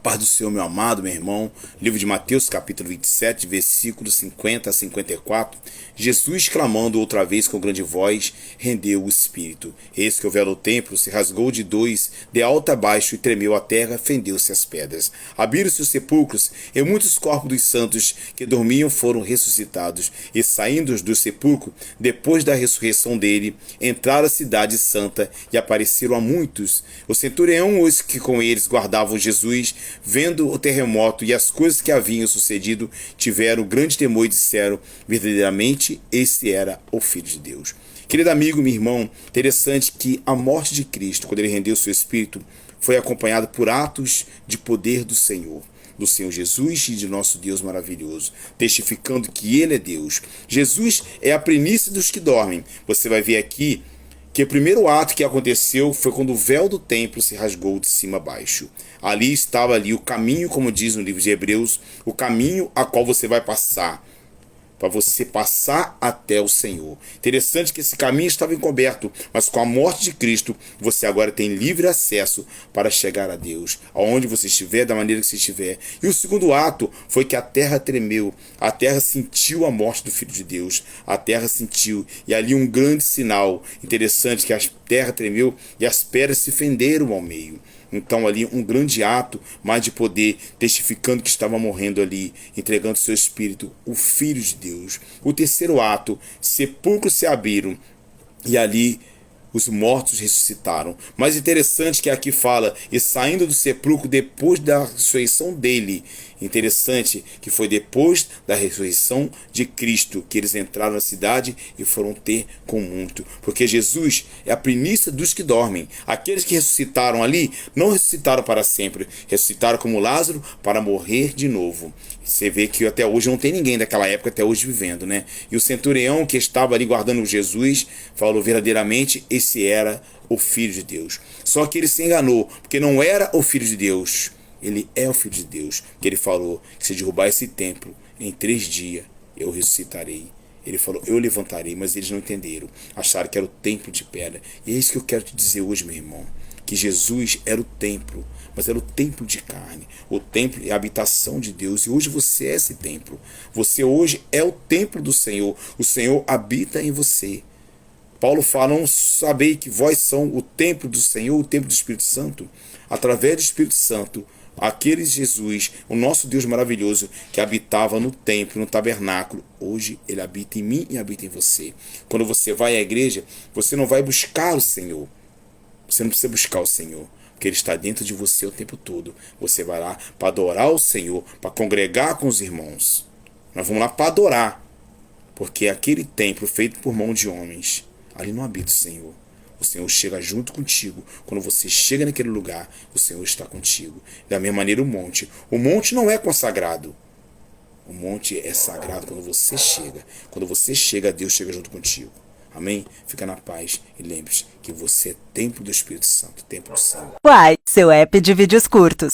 Paz do Senhor, meu amado, meu irmão. Livro de Mateus, capítulo 27, versículos 50 a 54. Jesus, clamando outra vez com grande voz, rendeu o espírito. Eis que o véu do templo se rasgou de dois, de alto a baixo, e tremeu a terra, fendeu-se as pedras. Abriram-se os sepulcros, e muitos corpos dos santos que dormiam foram ressuscitados. E saindo do sepulcro, depois da ressurreição dele, entraram à cidade santa e apareceram a muitos. O centurião, os que com eles guardavam Jesus, vendo o terremoto e as coisas que haviam sucedido, tiveram grande temor e disseram: verdadeiramente, esse era o Filho de Deus. Querido amigo, meu irmão, interessante que a morte de Cristo, quando ele rendeu seu espírito, foi acompanhada por atos de poder do Senhor Jesus e de nosso Deus maravilhoso, testificando que ele é Deus. Jesus é a primícia dos que dormem. Você vai ver aqui que o primeiro ato que aconteceu foi quando o véu do templo se rasgou de cima a baixo. Ali estava ali o caminho, como diz no livro de Hebreus, o caminho a qual você vai passar, para você passar até o Senhor. Interessante que esse caminho estava encoberto, mas com a morte de Cristo, você agora tem livre acesso para chegar a Deus, aonde você estiver, da maneira que você estiver. E o segundo ato foi que a terra tremeu, a terra sentiu a morte do Filho de Deus, a terra sentiu, e ali um grande sinal interessante, que a terra tremeu e as pedras se fenderam ao meio. Então ali um grande ato, mais de poder, testificando que estava morrendo ali, entregando seu espírito, o Filho de Deus. O terceiro ato, sepulcros se abriram e ali os mortos ressuscitaram. Mais interessante que aqui fala, e saindo do sepulcro depois da ressurreição dele. Interessante que foi depois da ressurreição de Cristo que eles entraram na cidade e foram ter com muito. Porque Jesus é a primícia dos que dormem. Aqueles que ressuscitaram ali não ressuscitaram para sempre. Ressuscitaram como Lázaro para morrer de novo. Você vê que até hoje não tem ninguém daquela época até hoje vivendo, né? E o centurião que estava ali guardando Jesus falou verdadeiramente, esse era o Filho de Deus. Só que ele se enganou, porque não era o Filho de Deus. Ele é o Filho de Deus, que ele falou que se derrubar esse templo, em 3 dias eu ressuscitarei. Ele falou, eu levantarei, mas eles não entenderam. Acharam que era o templo de pedra. E é isso que eu quero te dizer hoje, meu irmão. Que Jesus era o templo, mas era o templo de carne. O templo é a habitação de Deus. E hoje você é esse templo. Você hoje é o templo do Senhor. O Senhor habita em você. Paulo fala, não sabei que vós são o templo do Senhor, o templo do Espírito Santo? Através do Espírito Santo, aquele Jesus, o nosso Deus maravilhoso, que habitava no templo, no tabernáculo, hoje ele habita em mim e habita em você. Quando você vai à igreja, você não vai buscar o Senhor. Você não precisa buscar o Senhor, porque ele está dentro de você o tempo todo. Você vai lá para adorar o Senhor, para congregar com os irmãos. Nós vamos lá para adorar, porque aquele templo feito por mão de homens, ali não habita o Senhor. O Senhor chega junto contigo. Quando você chega naquele lugar, o Senhor está contigo. Da mesma maneira o monte. O monte não é consagrado. O monte é sagrado quando você chega. Quando você chega, Deus chega junto contigo. Amém? Fica na paz e lembre-se que você é templo do Espírito Santo, templo do Senhor. Uai, seu app de vídeos curtos.